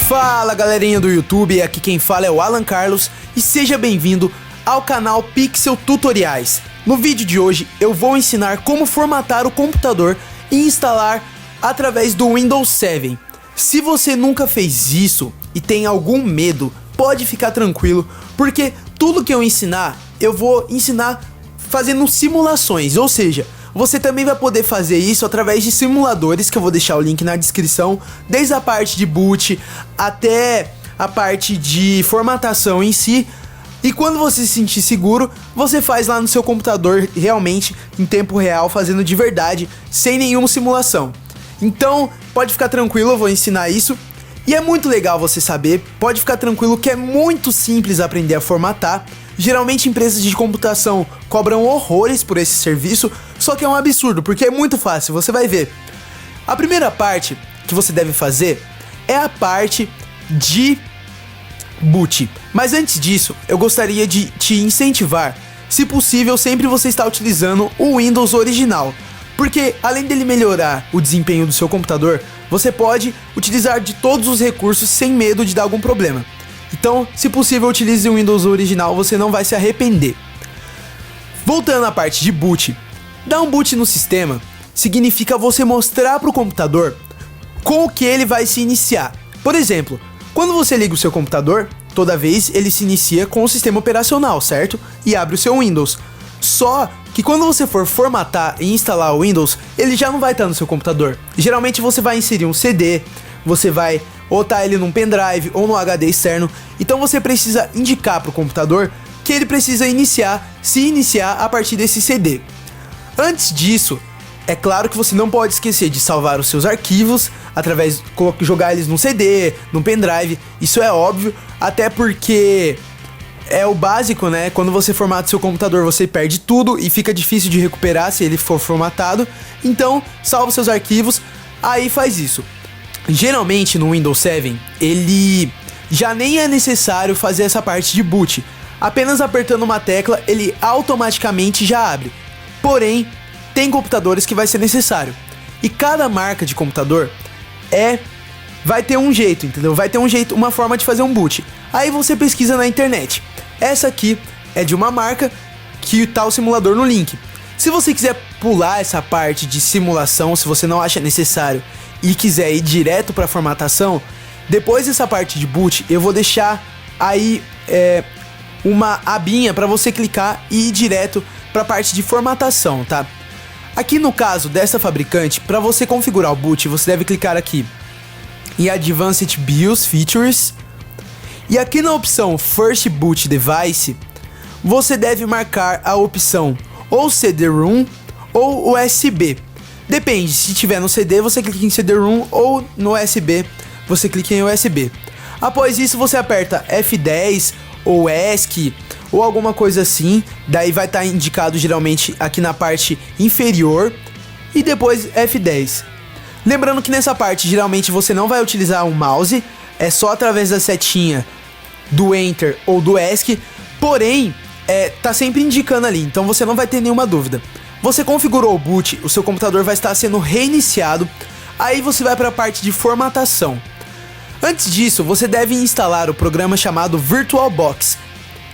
Fala galerinha do YouTube, aqui quem fala é o Alan Carlos e seja bem-vindo ao canal Pixel Tutoriais. No vídeo de hoje eu vou ensinar como formatar o computador e instalar através do Windows 7. Se você nunca fez isso e tem algum medo, pode ficar tranquilo, porque tudo que eu ensinar, eu vou ensinar fazendo simulações, ou seja, você também vai poder fazer isso através de simuladores, que eu vou deixar o link na descrição, desde a parte de boot até a parte de formatação em si. E quando você se sentir seguro, você faz lá no seu computador realmente em tempo real, fazendo de verdade, sem nenhuma simulação. Então, pode ficar tranquilo, eu vou ensinar isso. E é muito legal você saber, pode ficar tranquilo que é muito simples aprender a formatar. Geralmente empresas de computação cobram horrores por esse serviço, só que é um absurdo, porque é muito fácil, você vai ver. A primeira parte que você deve fazer é a parte de boot. Mas antes disso, eu gostaria de te incentivar, se possível, sempre você está utilizando o Windows original. Porque além dele melhorar o desempenho do seu computador, você pode utilizar de todos os recursos sem medo de dar algum problema. Então, se possível, utilize o Windows original, você não vai se arrepender. Voltando à parte de boot, dar um boot no sistema significa você mostrar para o computador com o que ele vai se iniciar. Por exemplo, quando você liga o seu computador, toda vez ele se inicia com o sistema operacional, certo? E abre o seu Windows. Só que quando você for formatar e instalar o Windows, ele já não vai estar no seu computador. Geralmente você vai inserir um CD, você vai botar ele num pendrive ou no HD externo. Então você precisa indicar para o computador que ele precisa se iniciar a partir desse CD. Antes disso, é claro que você não pode esquecer de salvar os seus arquivos através de jogar eles num CD, num pendrive. Isso é óbvio, até porque é o básico, né? Quando você formata seu computador, você perde tudo e fica difícil de recuperar se ele for formatado. Então, salva seus arquivos, aí faz isso. Geralmente no Windows 7, ele já nem é necessário fazer essa parte de boot. Apenas apertando uma tecla, ele automaticamente já abre. Porém, tem computadores que vai ser necessário. E cada marca de computador vai ter um jeito, entendeu? Vai ter um jeito, uma forma de fazer um boot. Aí você pesquisa na internet. Essa aqui é de uma marca que tá o simulador no link. Se você quiser pular essa parte de simulação, se você não acha necessário e quiser ir direto para formatação, depois dessa parte de boot eu vou deixar aí uma abinha para você clicar e ir direto para a parte de formatação, tá? Aqui no caso dessa fabricante, para você configurar o boot, você deve clicar aqui em Advanced BIOS Features e aqui na opção First Boot Device, você deve marcar a opção ou CD-ROM ou USB. Depende, se tiver no CD, você clica em CD-ROM ou no USB, você clica em USB. Após isso, você aperta F10 ou ESC ou alguma coisa assim, daí vai estar indicado geralmente aqui na parte inferior e depois F10. Lembrando que nessa parte, geralmente você não vai utilizar um mouse, é só através da setinha do Enter ou do ESC, porém, tá sempre indicando ali, então você não vai ter nenhuma dúvida. Você configurou o boot, o seu computador vai estar sendo reiniciado, aí você vai para a parte de formatação. Antes disso, você deve instalar o programa chamado VirtualBox.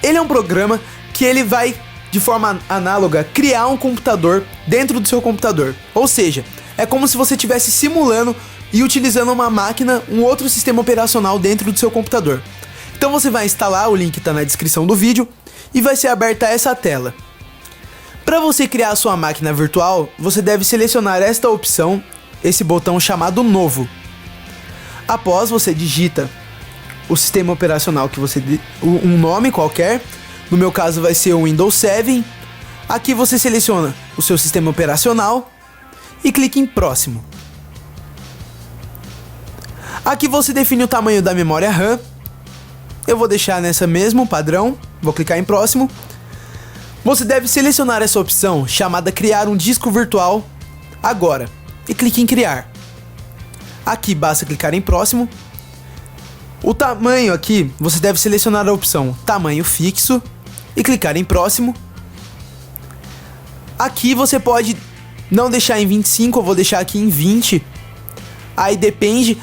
Ele é um programa que ele vai, de forma análoga, criar um computador dentro do seu computador. Ou seja, é como se você estivesse simulando e utilizando uma máquina, um outro sistema operacional dentro do seu computador. Então você vai instalar, o link está na descrição do vídeo, e vai ser aberta essa tela. Para você criar a sua máquina virtual, você deve selecionar esta opção, esse botão chamado Novo. Após, você digita o sistema operacional que você um nome qualquer, no meu caso vai ser o Windows 7. Aqui você seleciona o seu sistema operacional e clica em Próximo. Aqui você define o tamanho da memória RAM. Eu vou deixar nessa mesmo padrão, vou clicar em Próximo. Você deve selecionar essa opção chamada Criar um disco virtual agora e clique em Criar. Aqui basta clicar em Próximo. O tamanho aqui, você deve selecionar a opção Tamanho Fixo e clicar em Próximo. Aqui você pode não deixar em 25, eu vou deixar aqui em 20. Aí depende.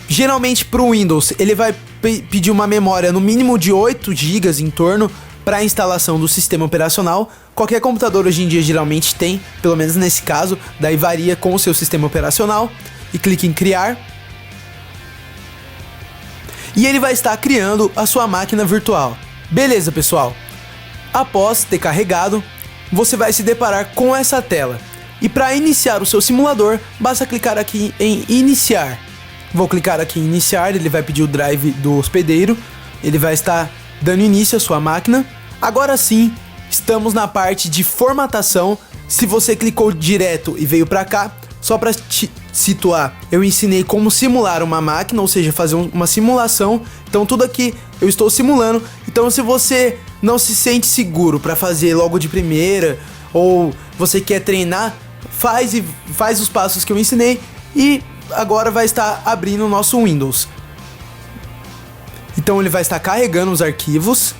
Geralmente para o Windows ele vai pedir uma memória no mínimo de 8 GB em torno para a instalação do sistema operacional. Qualquer computador hoje em dia geralmente tem, pelo menos nesse caso, daí varia com o seu sistema operacional. E clique em criar. E ele vai estar criando a sua máquina virtual. Beleza, pessoal? Após ter carregado, você vai se deparar com essa tela. E para iniciar o seu simulador, basta clicar aqui em iniciar. Vou clicar aqui em iniciar, ele vai pedir o drive do hospedeiro. Ele vai estar dando início à sua máquina. Agora sim, estamos na parte de formatação. Se você clicou direto e veio para cá, só para te situar, eu ensinei como simular uma máquina, ou seja, fazer uma simulação. Então tudo aqui eu estou simulando. Então se você não se sente seguro para fazer logo de primeira, ou você quer treinar, faz os passos que eu ensinei e agora vai estar abrindo o nosso Windows. Então ele vai estar carregando os arquivos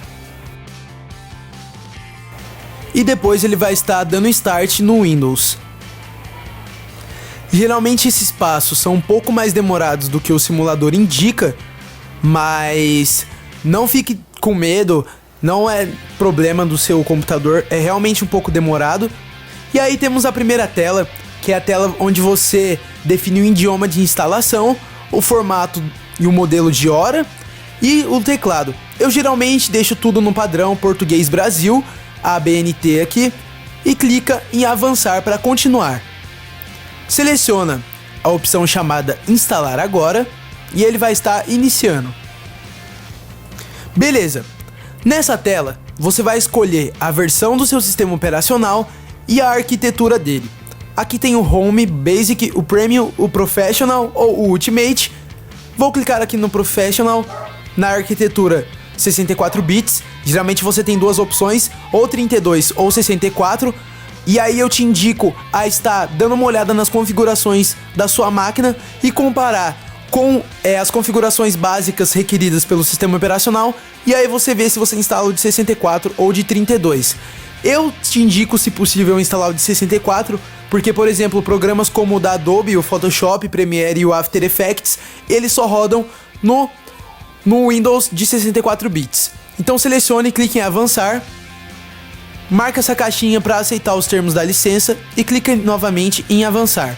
e depois ele vai estar dando start no Windows. Geralmente esses passos são um pouco mais demorados do que o simulador indica, mas não fique com medo, não é problema do seu computador, é realmente um pouco demorado. E aí temos a primeira tela, que é a tela onde você define o idioma de instalação, o formato e o modelo de hora e o teclado. Eu geralmente deixo tudo no padrão Português Brasil, ABNT aqui, e clica em avançar para continuar. Seleciona a opção chamada instalar agora e ele vai estar iniciando. Beleza, nessa tela você vai escolher a versão do seu sistema operacional e a arquitetura dele. Aqui tem o Home, Basic, o Premium, o Professional ou o Ultimate. Vou clicar aqui no Professional, na arquitetura 64 bits. Geralmente você tem duas opções, ou 32 ou 64. E aí eu te indico a estar dando uma olhada nas configurações da sua máquina e comparar com as configurações básicas requeridas pelo sistema operacional. E aí você vê se você instala o de 64 ou de 32. Eu te indico, se possível, instalar o de 64, porque, por exemplo, programas como o da Adobe, o Photoshop, Premiere e o After Effects, eles só rodam no Windows de 64 bits. Então selecione, clique em avançar, marca essa caixinha para aceitar os termos da licença e clique novamente em avançar.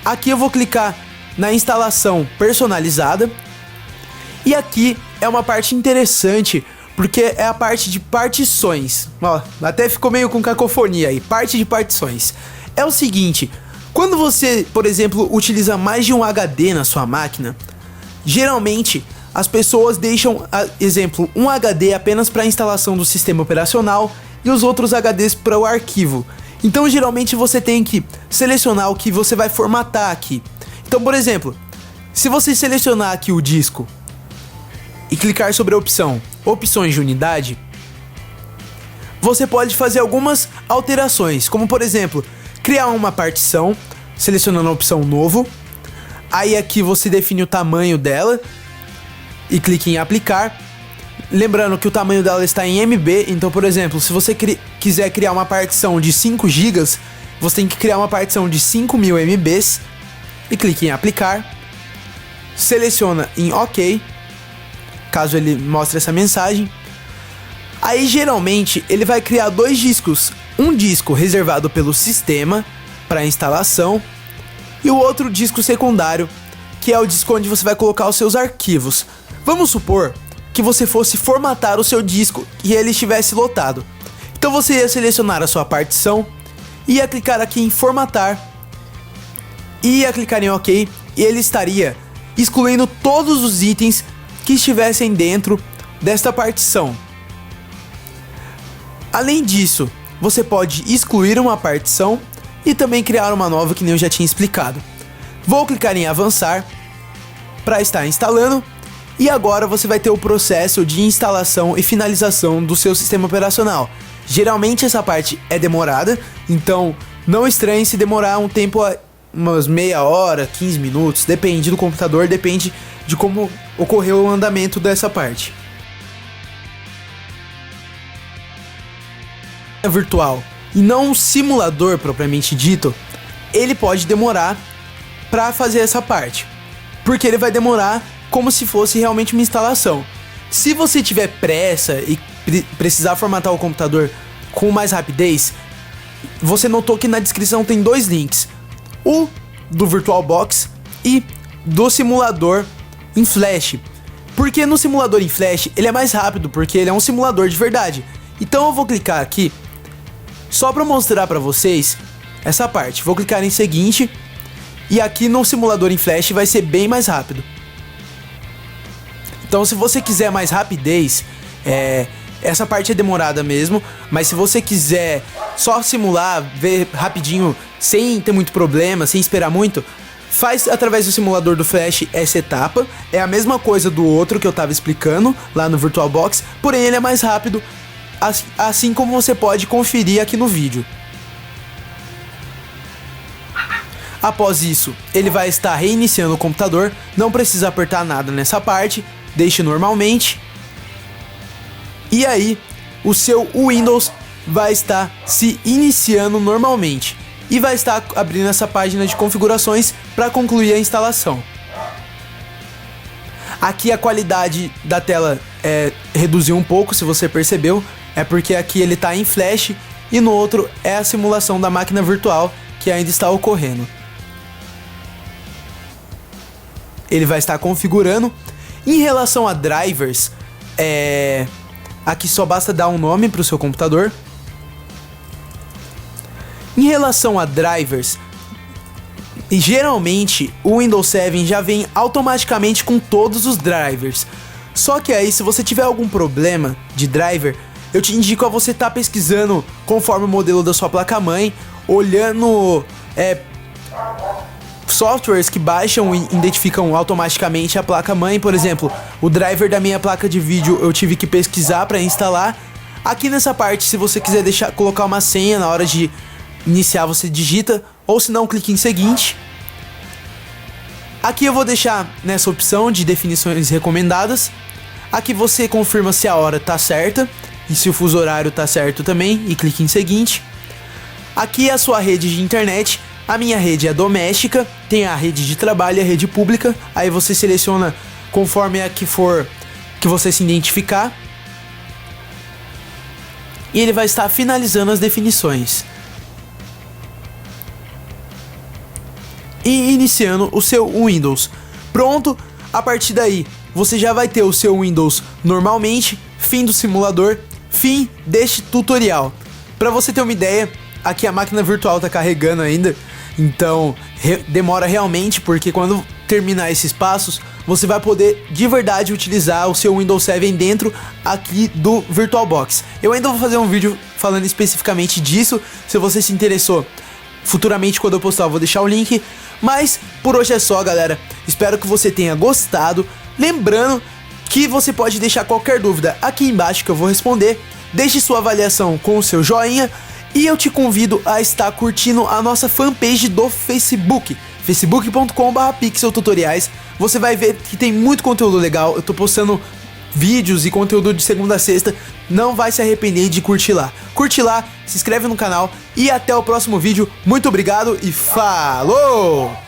Aqui eu vou clicar na instalação personalizada e aqui é uma parte interessante porque é a parte de partições. Ó, até ficou meio com cacofonia aí, parte de partições. É o seguinte, quando você, por exemplo, utiliza mais de um HD na sua máquina, geralmente as pessoas deixam, exemplo, um HD apenas para a instalação do sistema operacional e os outros HDs para o arquivo. Então geralmente você tem que selecionar o que você vai formatar aqui. Então, por exemplo, se você selecionar aqui o disco e clicar sobre a opção Opções de unidade, você pode fazer algumas alterações, como por exemplo, criar uma partição, selecionando a opção Novo. Aí aqui você define o tamanho dela e clique em aplicar. Lembrando que o tamanho dela está em MB, então por exemplo, se você quiser criar uma partição de 5 GB, você tem que criar uma partição de 5.000 MBs e clique em aplicar. Seleciona em OK, caso ele mostre essa mensagem. Aí geralmente ele vai criar dois discos, um disco reservado pelo sistema para instalação e o outro disco secundário, que é o disco onde você vai colocar os seus arquivos. Vamos supor que você fosse formatar o seu disco e ele estivesse lotado. Então você ia selecionar a sua partição, ia clicar aqui em formatar, ia clicar em OK e ele estaria excluindo todos os itens que estivessem dentro desta partição. Além disso, você pode excluir uma partição e também criar uma nova, que nem eu já tinha explicado. Vou clicar em avançar para estar instalando. E agora você vai ter o processo de instalação e finalização do seu sistema operacional. Geralmente essa parte é demorada, então não estranhe se demorar um tempo, umas meia hora, 15 minutos, depende do computador, depende de como ocorreu o andamento dessa parte. Virtual e não um simulador propriamente dito, ele pode demorar para fazer essa parte. porque ele vai demorar como se fosse realmente uma instalação. Se você tiver pressa e precisar formatar o computador com mais rapidez, você notou que na descrição tem 2 links, o do VirtualBox e do simulador em Flash. Porque no simulador em Flash ele é mais rápido, porque ele é um simulador de verdade. Então eu vou clicar aqui só para mostrar para vocês essa parte. Vou clicar em seguinte e aqui no simulador em Flash vai ser bem mais rápido. Então se você quiser mais rapidez, essa parte é demorada mesmo, mas se você quiser só simular, ver rapidinho, sem ter muito problema, sem esperar muito, faz através do simulador do Flash essa etapa. É a mesma coisa do outro que eu tava explicando lá no VirtualBox, porém ele é mais rápido, assim como você pode conferir aqui no vídeo. Após isso, ele vai estar reiniciando o computador, não precisa apertar nada nessa parte, deixe normalmente. E aí, o seu Windows vai estar se iniciando normalmente e vai estar abrindo essa página de configurações para concluir a instalação. Aqui a qualidade da tela reduziu um pouco, se você percebeu, é porque aqui ele está em Flash e no outro é a simulação da máquina virtual que ainda está ocorrendo. Ele vai estar configurando. Em relação a drivers, aqui só basta dar um nome para o seu computador. Em relação a drivers, geralmente o Windows 7 já vem automaticamente com todos os drivers. Só que aí, se você tiver algum problema de driver, eu te indico a você estar pesquisando conforme o modelo da sua placa-mãe, olhando softwares que baixam e identificam automaticamente a placa-mãe. Por exemplo, o driver da minha placa de vídeo eu tive que pesquisar para instalar. Aqui nessa parte, se você quiser colocar uma senha na hora de iniciar, você digita, ou se não, clique em seguinte. Aqui eu vou deixar nessa opção de definições recomendadas. Aqui você confirma se a hora tá certa e se o fuso horário tá certo também, e clique em seguinte. Aqui é a sua rede de internet. A minha rede é doméstica, tem a rede de trabalho e a rede pública. Aí você seleciona conforme a que for que você se identificar. E ele vai estar finalizando as definições e iniciando o seu Windows. Pronto, a partir daí você já vai ter o seu Windows normalmente. Fim do simulador, fim deste tutorial. Para você ter uma ideia, aqui a máquina virtual tá carregando ainda, então demora realmente, porque quando terminar esses passos, você vai poder de verdade utilizar o seu Windows 7 dentro aqui do VirtualBox. Eu ainda vou fazer um vídeo falando especificamente disso, se você se interessou. Futuramente, quando eu postar, eu vou deixar o link. Mas por hoje é só, galera. Espero que você tenha gostado. Lembrando que você pode deixar qualquer dúvida aqui embaixo que eu vou responder. Deixe sua avaliação com o seu joinha. E eu te convido a estar curtindo a nossa fanpage do Facebook, facebook.com/pixeltutoriais. Você vai ver que tem muito conteúdo legal. Eu tô postando vídeos e conteúdo de segunda a sexta. Não vai se arrepender de curtir lá. Curte lá, se inscreve no canal e até o próximo vídeo. Muito obrigado e falou!